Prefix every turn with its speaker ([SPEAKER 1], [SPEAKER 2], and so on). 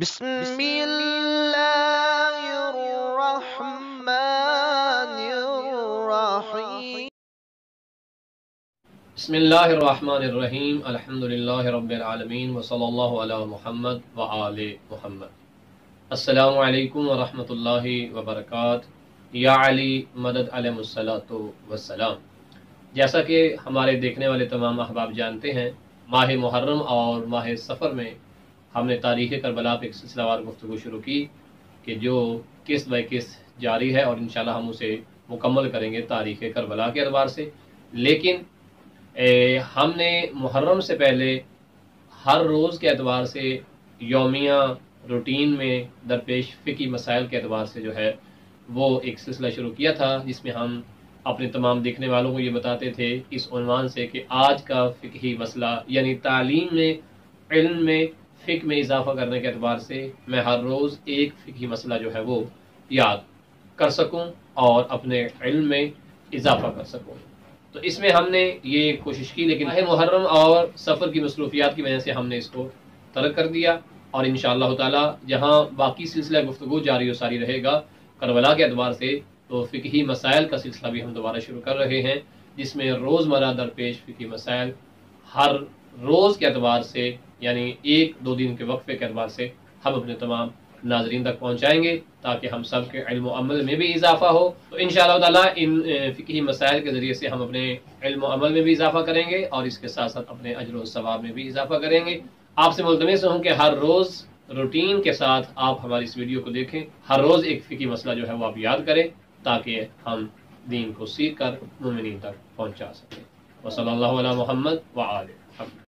[SPEAKER 1] بسم اللہ الرحمن الرحیم
[SPEAKER 2] بسم اللہ الرحمن الرحیم الحمدللہ رب العالمین وصلی اللہ علی محمد وآل محمد۔ السلام علیکم ورحمۃ اللہ وبرکاتہ۔ یا علی مدد علیہ الصلاۃ والسلام۔ جیسا کہ ہمارے دیکھنے والے تمام احباب جانتے ہیں، ماہ محرم اور ماہ سفر میں ہم نے تاریخ کربلا پہ ایک سلسلہ وار گفتگو شروع کی کہ جو قسط بائی قسط جاری ہے، اور انشاءاللہ ہم اسے مکمل کریں گے تاریخ کربلا کے اعتبار سے۔ لیکن ہم نے محرم سے پہلے ہر روز کے اعتبار سے یومیہ روٹین میں درپیش فقہی مسائل کے اعتبار سے جو ہے وہ ایک سلسلہ شروع کیا تھا، جس میں ہم اپنے تمام دیکھنے والوں کو یہ بتاتے تھے اس عنوان سے کہ آج کا فقہی مسئلہ، یعنی تعلیم میں، علم میں، فقہ میں اضافہ کرنے کے اعتبار سے میں ہر روز ایک فقہی مسئلہ جو ہے وہ یاد کر سکوں اور اپنے علم میں اضافہ کر سکوں۔ تو اس میں ہم نے یہ کوشش کی، لیکن محرم اور سفر کی مصروفیات کی وجہ سے ہم نے اس کو ترک کر دیا، اور انشاءاللہ تعالی جہاں باقی سلسلہ گفتگو جاری و ساری رہے گا کربلا کے اعتبار سے، تو فقہی مسائل کا سلسلہ بھی ہم دوبارہ شروع کر رہے ہیں، جس میں روزمرہ درپیش فقہی مسائل ہر روز کے اعتبار سے، یعنی ایک دو دن کے وقفے کے اعتبار سے ہم اپنے تمام ناظرین تک پہنچائیں گے، تاکہ ہم سب کے علم و عمل میں بھی اضافہ ہو۔ تو انشاءاللہ تعالی ان فقہی مسائل کے ذریعے سے ہم اپنے علم و عمل میں بھی اضافہ کریں گے، اور اس کے ساتھ ساتھ اپنے اجر و ثواب میں بھی اضافہ کریں گے۔ آپ سے ملتمس ہوں کہ ہر روز روٹین کے ساتھ آپ ہماری اس ویڈیو کو دیکھیں، ہر روز ایک فقہی مسئلہ جو ہے وہ آپ یاد کریں، تاکہ ہم دین کو سیکھ کر مومنین تک پہنچا سکیں۔ وصلی اللہ علی محمد وآلہ محمد۔